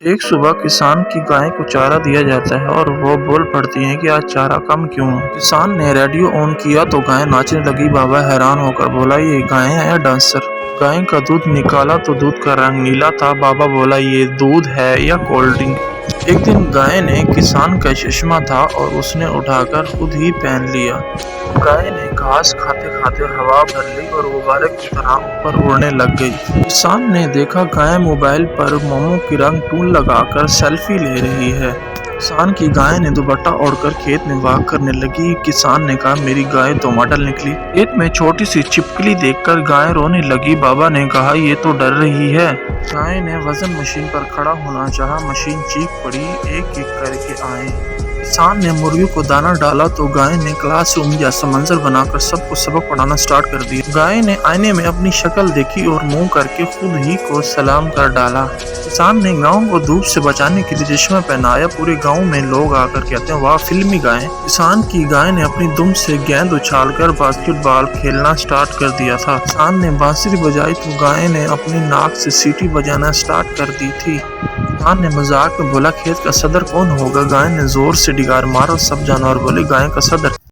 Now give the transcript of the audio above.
एक सुबह किसान की गाय को चारा दिया जाता है और वो बोल पड़ती है कि आज चारा कम क्यों है। किसान ने रेडियो ऑन किया तो गाय नाचने लगी। बाबा हैरान होकर बोला, ये गाय है या डांसर। गाय का दूध निकाला तो दूध का रंग नीला था। बाबा बोला, ये दूध है या कोल्ड ड्रिंक। एक दिन गाय ने किसान का चश्मा था और उसने उठाकर खुद ही पहन लिया। गाय ने घास खाते खाते हवा भर ली और गुब्बारे की तरह ऊपर उड़ने लग गई। किसान ने देखा गाय मोबाइल पर मोमो की रंग टून लगाकर सेल्फी ले रही है। किसान की गाय ने दुपट्टा ओढ़कर खेत में वाक करने लगी। किसान ने कहा, मेरी गाय तो मॉडल निकली। खेत में छोटी सी छिपकली देखकर गाय रोने लगी। बाबा ने कहा, ये तो डर रही है। गाय ने वजन मशीन पर खड़ा होना चाहा। मशीन चीख पड़ी, एक एक करके आए। किसान ने मुर्गी को दाना डाला तो गाय ने क्लासरूम या समंदर बनाकर सबको सबक पढ़ाना स्टार्ट कर दिया। गाय ने आईने में अपनी शक्ल देखी और मुंह करके खुद ही को सलाम कर डाला। किसान ने गांव को धूप से बचाने के लिए चश्मा पहनाया। पूरे गांव में लोग आकर कहते हैं, वाह फिल्मी गाय। किसान की गाय ने अपनी दुम से गेंद उछालकर बास्केटबॉल खेलना स्टार्ट कर दिया था। किसान ने बांसुरी बजाई तो गाय ने अपनी नाक से सीटी बजाना स्टार्ट कर दी थी। किसान ने मजाक में बोला, खेत का सदर कौन होगा। गाय ने जोर से डिगार मारा। सब जानवर बोले, गाय का सदर।